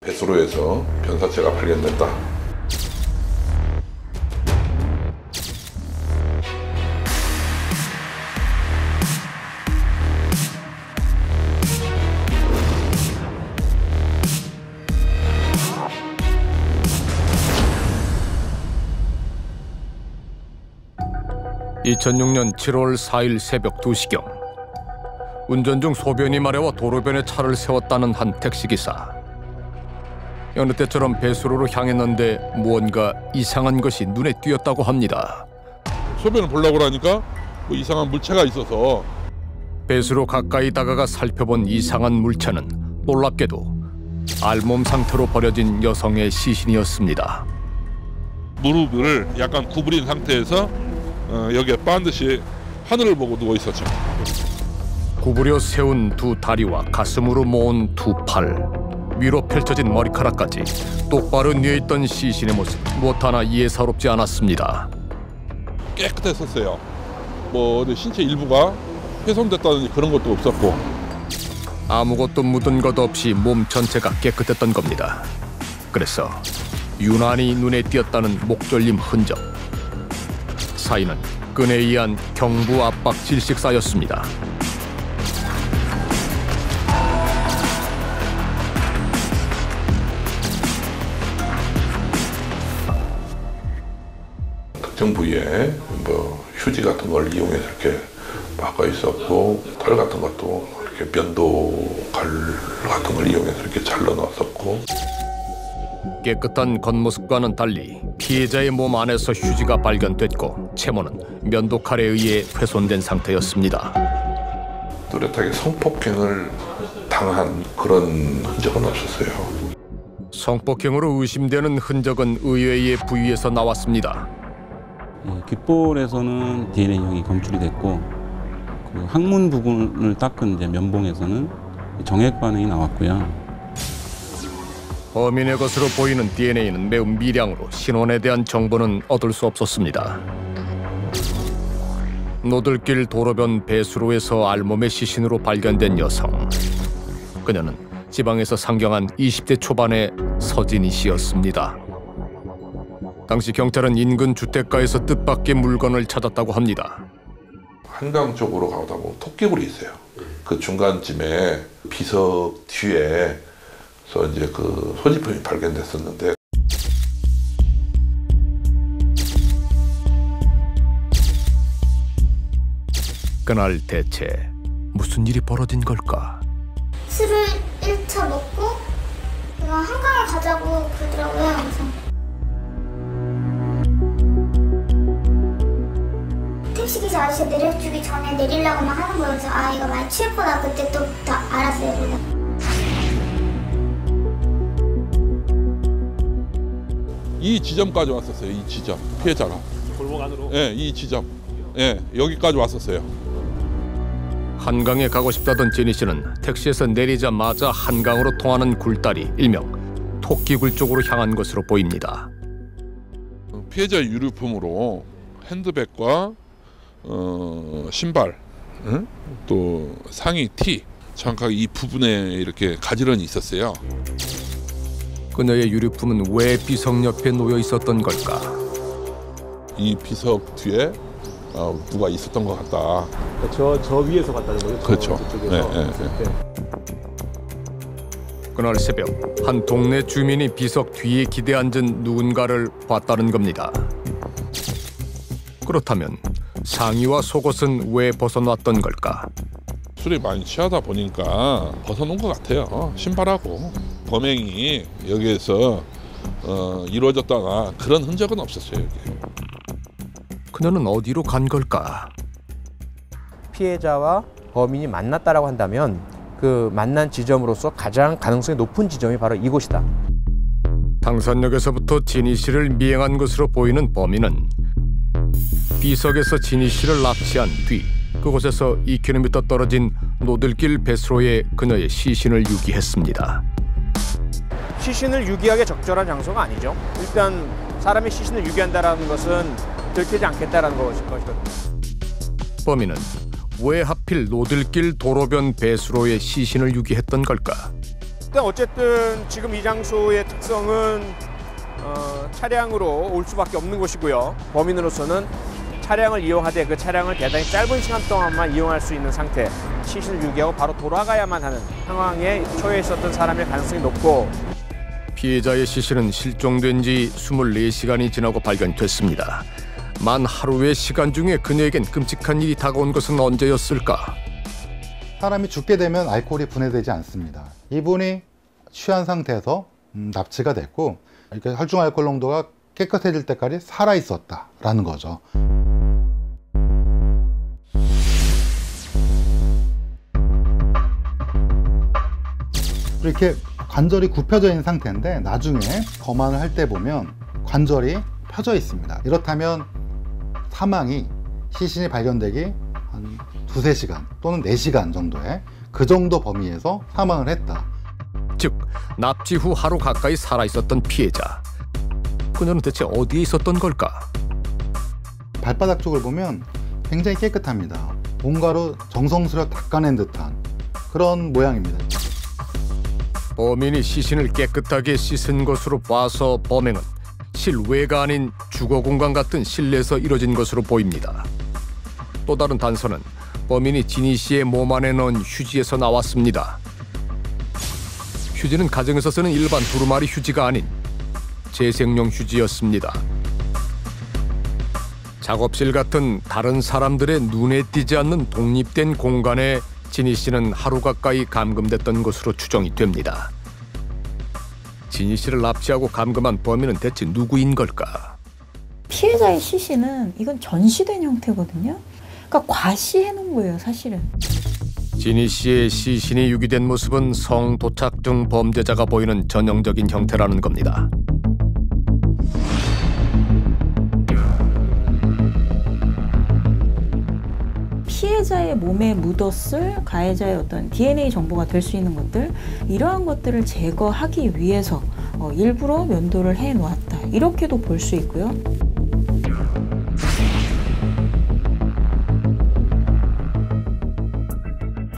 배수로에서 변사체가 발견됐다. (2006년 7월 4일) 새벽 2시경 운전 중 소변이 마려워 도로변에 차를 세웠다는 한 택시기사. 여느 때처럼 배수로로 향했는데 무언가 이상한 것이 눈에 띄었다고 합니다. 소변을 보려고 하니까 뭐 이상한 물체가 있어서 배수로 가까이 다가가 살펴본 이상한 물체는 놀랍게도 알몸 상태로 버려진 여성의 시신이었습니다. 무릎을 약간 구부린 상태에서 여기에 반드시 하늘을 보고 누워 있었죠. 구부려 세운 두 다리와 가슴으로 모은 두 팔, 위로 펼쳐진 머리카락까지 똑바로 뉘어있던 시신의 모습 무엇 하나 예사롭지 않았습니다. 깨끗했었어요. 뭐 신체 일부가 훼손됐다든지 그런 것도 없었고 아무것도 묻은 것 없이 몸 전체가 깨끗했던 겁니다. 그래서 유난히 눈에 띄었다는 목졸림 흔적. 사인은 끈에 의한 경부 압박 질식사였습니다. 특정 부위에 뭐 휴지 같은 걸 이용해서 이렇게 막아 있었고 털 같은 것도 이렇게 면도칼 같은 걸 이용해서 이렇게 잘라 넣었었고. 깨끗한 겉모습과는 달리 피해자의 몸 안에서 휴지가 발견됐고 채모는 면도칼에 의해 훼손된 상태였습니다. 뚜렷하게 성폭행을 당한 그런 흔적은 없었어요. 성폭행으로 의심되는 흔적은 의외의 부위에서 나왔습니다. 귓볼에서는 DNA형이 검출이 됐고 그 항문 부분을 닦은 이제 면봉에서는 정액 반응이 나왔고요. 범인의 것으로 보이는 DNA는 매우 미량으로 신원에 대한 정보는 얻을 수 없었습니다. 노들길 도로변 배수로에서 알몸의 시신으로 발견된 여성. 그녀는 지방에서 상경한 20대 초반의 서진희 씨였습니다. 당시 경찰은 인근 주택가에서 뜻밖의 물건을 찾았다고 합니다. 한강 쪽으로 가다 보면 토끼굴이 있어요. 그 중간쯤에 비석 뒤에 이제 그 소지품이 발견됐었는데 그날 대체 무슨 일이 벌어진 걸까? 술을 1차 먹고 내가 한강에 가자고 그러더라고요. 그래서 택시기사 아저씨 내려주기 전에 내리려고만 하는 거예요. 그래서 이거 많이 취했구나 그때 또 다 알았어요. 그냥. 이 지점까지 왔었어요. 이 지점 피해자가 골목 안으로. 예, 이 지점 여기까지 왔었어요. 한강에 가고 싶다던 제니 씨는 택시에서 내리자마자 한강으로 통하는 굴다리 일명 토끼굴 쪽으로 향한 것으로 보입니다. 피해자 유류품으로 핸드백과 신발, 또 상의 티 정확하게 이 부분에 이렇게 가지런히 있었어요. 그녀의 유류품은 왜 비석 옆에 놓여 있었던 걸까? 이 비석 뒤에 누가 있었던 것 같다. 저 위에서 갔다는 거죠? 그렇죠. 저쪽에서. 그날 새벽 한 동네 주민이 비석 뒤에 기대 앉은 누군가를 봤다는 겁니다. 그렇다면 상의와 속옷은 왜 벗어놨던 걸까? 술이 많이 취하다 보니까 벗어놓은 것 같아요. 신발하고. 범행이 여기에서 이루어졌다나 그런 흔적은 없었어요. 여기. 그녀는 어디로 간 걸까? 피해자와 범인이 만났다라고 한다면 그 만난 지점으로서 가장 가능성이 높은 지점이 바로 이곳이다. 당산역에서부터 진희 씨를 미행한 것으로 보이는 범인은 비석에서 진희 씨를 납치한 뒤 그곳에서 2km 떨어진 노들길 배수로에 그녀의 시신을 유기했습니다. 시신을 유기하기에 적절한 장소가 아니죠. 일단 사람의 시신을 유기한다는 것은 들키지 않겠다라는 것이거든요. 범인은 왜 하필 노들길 도로변 배수로에 시신을 유기했던 걸까? 일단 어쨌든 지금 이 장소의 특성은 차량으로 올 수밖에 없는 곳이고요. 범인으로서는 차량을 이용하되 그 차량을 대단히 짧은 시간 동안만 이용할 수 있는 상태, 시신을 유기하고 바로 돌아가야만 하는 상황에 처해 있었던 사람일 가능성이 높고, 피해자의 시신은 실종된 지 24시간이 지나고 발견됐습니다. 만 하루의 시간 중에 그녀에겐 끔찍한 일이 다가온 것은 언제였을까? 사람이 죽게 되면 알코올이 분해되지 않습니다. 이분이 취한 상태에서 납치가 됐고, 이렇게 혈중 알코올 농도가 깨끗해질 때까지 살아 있었다라는 거죠. 이렇게 관절이 굽혀져 있는 상태인데 나중에 검안을 할 때 보면 관절이 펴져 있습니다. 이렇다면 사망이 시신이 발견되기 한 2-3시간 또는 4시간 정도의 그 정도 범위에서 사망을 했다. 즉, 납치 후 하루 가까이 살아있었던 피해자. 그녀는 대체 어디에 있었던 걸까? 발바닥 쪽을 보면 굉장히 깨끗합니다. 뭔가로 정성스레 닦아낸 듯한 그런 모양입니다. 범인이 시신을 깨끗하게 씻은 것으로 봐서 범행은 실외가 아닌 주거 공간 같은 실내에서 이뤄진 것으로 보입니다. 또 다른 단서는 범인이 진희 씨의 몸 안에 넣은 휴지에서 나왔습니다. 휴지는 가정에서 쓰는 일반 두루마리 휴지가 아닌 재생용 휴지였습니다. 작업실 같은 다른 사람들의 눈에 띄지 않는 독립된 공간에 진희 씨는 하루 가까이 감금됐던 것으로 추정이 됩니다. 진희 씨를 납치하고 감금한 범인은 대체 누구인 걸까? 피해자의 시신은 이건 전시된 형태거든요. 그러니까 과시해 놓은 거예요, 사실은. 진희 씨의 시신이 유기된 모습은 성도착 중 범죄자가 보이는 전형적인 형태라는 겁니다. 피해자의 몸에 묻었을 가해자의 어떤 DNA 정보가 될 수 있는 것들, 이러한 것들을 제거하기 위해서 일부러 면도를 해 놓았다, 이렇게도 볼 수 있고요.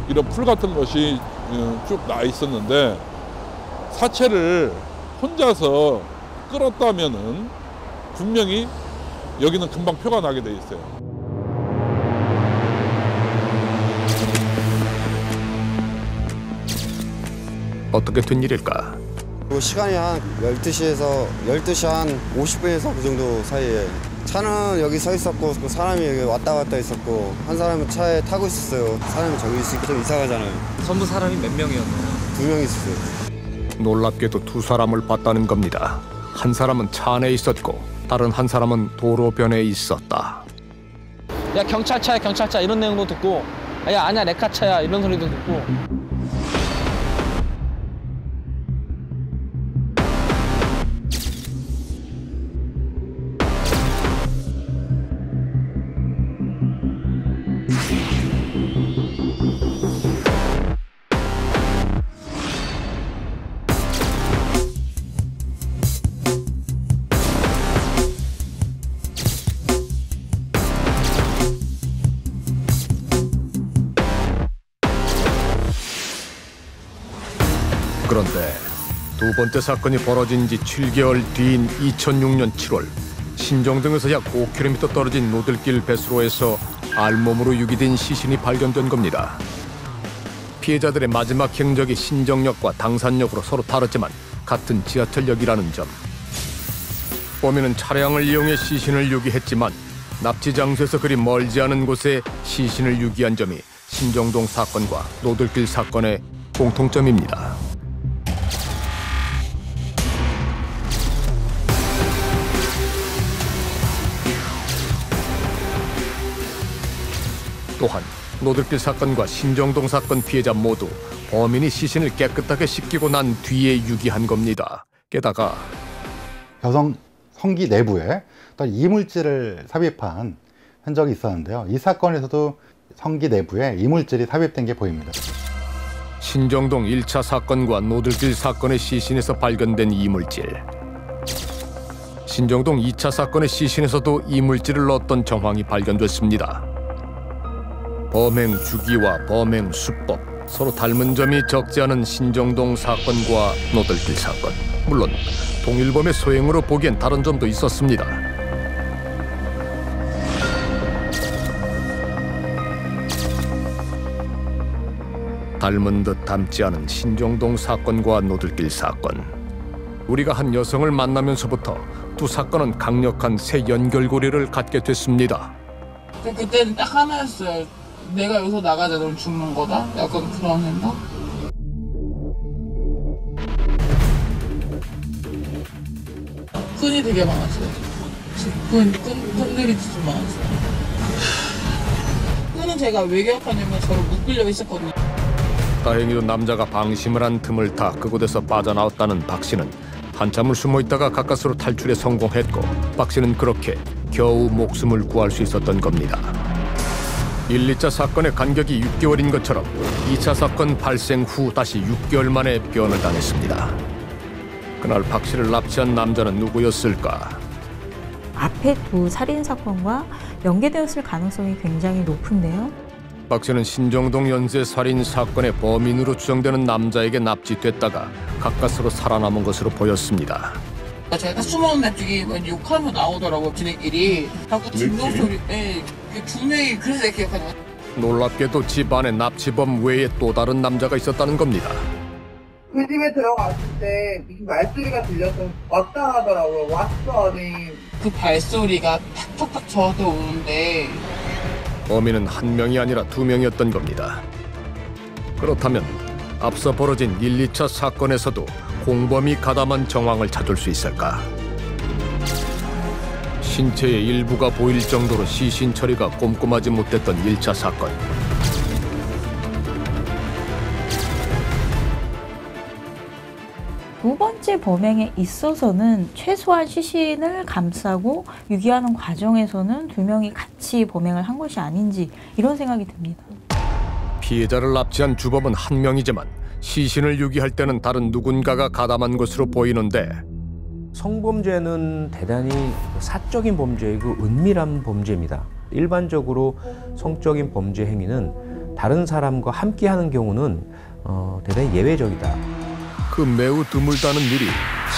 이런 풀 같은 것이 쭉 나 있었는데 사체를 혼자서 끌었다면은 분명히 여기는 금방 표가 나게 돼 있어요. 어떻게 된 일일까? 시간이 한 12시에서 12시 한 50분에서 그 정도 사이에 차는 여기 서 있었고 그 사람이 여기 왔다 갔다 있었고 한 사람은 차에 타고 있었어요. 사람이 저기 있으니까 좀 이상하잖아요. 전부 사람이 몇 명이었나요? 2명 있었어요. 놀랍게도 2사람을 봤다는 겁니다. 한 사람은 차 안에 있었고 다른 한 사람은 도로변에 있었다. 야, 경찰차야 경찰차 이런 내용도 듣고, 야 아니야 내 카차야 이런 소리도 듣고. 그런데 두 번째 사건이 벌어진 지 7개월 뒤인 2006년 7월 신정동에서 약 5km 떨어진 노들길 배수로에서 알몸으로 유기된 시신이 발견된 겁니다. 피해자들의 마지막 행적이 신정역과 당산역으로 서로 다르지만 같은 지하철역이라는 점. 범인은 차량을 이용해 시신을 유기했지만 납치 장소에서 그리 멀지 않은 곳에 시신을 유기한 점이 신정동 사건과 노들길 사건의 공통점입니다. 또한 노들길 사건과 신정동 사건 피해자 모두 범인이 시신을 깨끗하게 씻기고 난 뒤에 유기한 겁니다. 게다가 여성 성기 내부에 어떤 이물질을 삽입한 흔적이 있었는데요. 이 사건에서도 성기 내부에 이물질이 삽입된 게 보입니다. 신정동 1차 사건과 노들길 사건의 시신에서 발견된 이물질. 신정동 2차 사건의 시신에서도 이물질을 넣었던 정황이 발견됐습니다. 범행 주기와 범행 수법, 서로 닮은 점이 적지 않은 신정동 사건과 노들길 사건. 물론 동일범의 소행으로 보기엔 다른 점도 있었습니다. 닮은 듯 닮지 않은 신정동 사건과 노들길 사건. 우리가 한 여성을 만나면서부터 두 사건은 강력한 새 연결고리를 갖게 됐습니다. 그때는 딱 하나였어요. 내가 여기서 나가자, 넌 죽는 거다. 약간 그런 생각? 끈이 되게 많았어요. 끈들이 좀 많았어요. 끈은 제가 왜 기억하냐면 저를 묶으려고 했었거든요. 다행히도 남자가 방심을 한 틈을 타 그곳에서 빠져나왔다는 박 씨는 한참을 숨어있다가 가까스로 탈출에 성공했고, 박 씨는 그렇게 겨우 목숨을 구할 수 있었던 겁니다. 1, 2차 사건의 간격이 6개월인 것처럼 2차 사건 발생 후 다시 6개월 만에 변을 당했습니다. 그날 박 씨를 납치한 남자는 누구였을까? 앞에 두 살인 사건과 연계되었을 가능성이 굉장히 높은데요. 박 씨는 신정동 연쇄 살인 사건의 범인으로 추정되는 남자에게 납치됐다가 가까스로 살아남은 것으로 보였습니다. 제가 숨어있는 쪽이 욕하면 나오더라고요. 지네끼리. 자꾸 진동 소리. 네, 두 명이 그래서 제가 기억하는 것 같아요. 놀랍게도 집안에 납치범 외에 또 다른 남자가 있었다는 겁니다. 그 집에 들어갔을 때 무슨 말소리가 들려서 왔다 하더라고요. 왔어. 네. 그 발소리가 탁탁탁 저한테 오는데 범인은 한 명이 아니라 두 명이었던 겁니다. 그렇다면 앞서 벌어진 1, 2차 사건에서도 공범이 가담한 정황을 찾을 수 있을까? 신체의 일부가 보일 정도로 시신 처리가 꼼꼼하지 못했던 1차 사건. 두 번째 범행에 있어서는 최소한 시신을 감싸고 유기하는 과정에서는 두 명이 같이 범행을 한 것이 아닌지 이런 생각이 듭니다. 피해자를 납치한 주범은 한 명이지만 시신을 유기할 때는 다른 누군가가 가담한 것으로 보이는데, 성범죄는 대단히 사적인 범죄이고 은밀한 범죄입니다. 일반적으로 성적인 범죄 행위는 다른 사람과 함께하는 경우는 대단히 예외적이다. 그 매우 드물다는 일이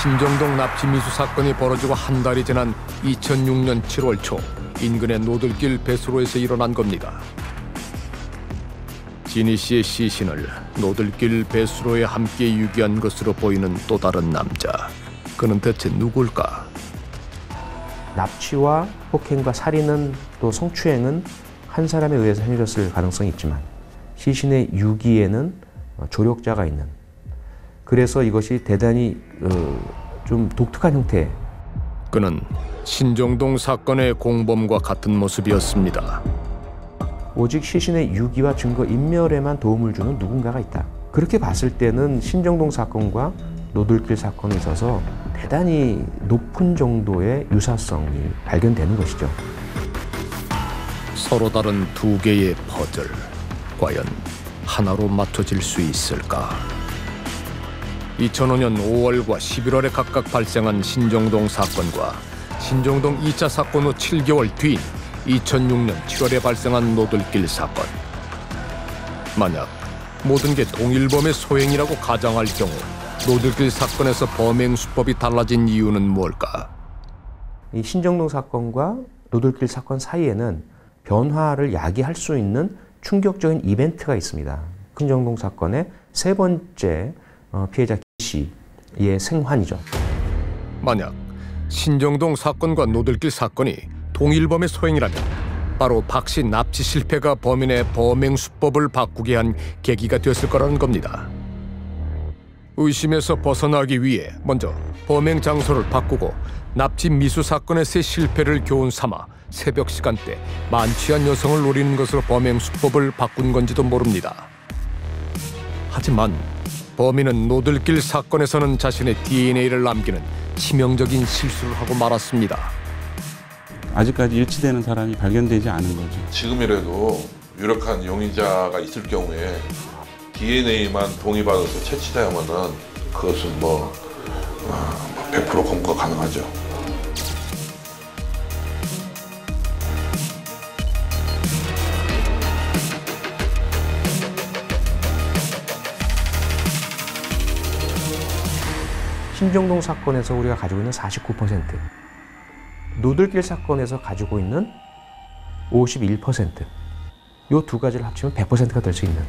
신정동 납치 미수 사건이 벌어지고 한 달이 지난 2006년 7월 초 인근의 노들길 배수로에서 일어난 겁니다. 진희 씨의 시신을 노들길 배수로에 함께 유기한 것으로 보이는 또 다른 남자. 그는 대체 누굴까? 납치와 폭행과 살인은 또 성추행은 한 사람에 의해서 행해졌을 가능성이 있지만 시신의 유기에는 조력자가 있는, 그래서 이것이 대단히 좀 독특한 형태. 그는 신정동 사건의 공범과 같은 모습이었습니다. 오직 시신의 유기와 증거 인멸에만 도움을 주는 누군가가 있다. 그렇게 봤을 때는 신정동 사건과 노들길 사건에 있어서 대단히 높은 정도의 유사성이 발견되는 것이죠. 서로 다른 두 개의 퍼즐, 과연 하나로 맞춰질 수 있을까? 2005년 5월과 11월에 각각 발생한 신정동 사건과 신정동 2차 사건 후 7개월 뒤인 2006년 7월에 발생한 노들길 사건. 만약 모든 게 동일범의 소행이라고 가정할 경우 노들길 사건에서 범행 수법이 달라진 이유는 뭘까? 이 신정동 사건과 노들길 사건 사이에는 변화를 야기할 수 있는 충격적인 이벤트가 있습니다. 신정동 사건의 세 번째 피해자 씨의 생환이죠. 만약 신정동 사건과 노들길 사건이 동일범의 소행이라면 바로 박 씨 납치 실패가 범인의 범행 수법을 바꾸게 한 계기가 됐을 거라는 겁니다. 의심에서 벗어나기 위해 먼저 범행 장소를 바꾸고 납치 미수 사건의 새 실패를 교훈 삼아 새벽 시간대 만취한 여성을 노리는 것으로 범행 수법을 바꾼 건지도 모릅니다. 하지만 범인은 노들길 사건에서는 자신의 DNA를 남기는 치명적인 실수를 하고 말았습니다. 아직까지 일치되는 사람이 발견되지 않은 거죠. 지금이라도 유력한 용의자가 있을 경우에 DNA만 동의받아서 채취되면은 그것은 100% 검거 가능하죠. 신정동 사건에서 우리가 가지고 있는 49%, 노들길 사건에서 가지고 있는 51%, 이 두 가지를 합치면 100%가 될 수 있는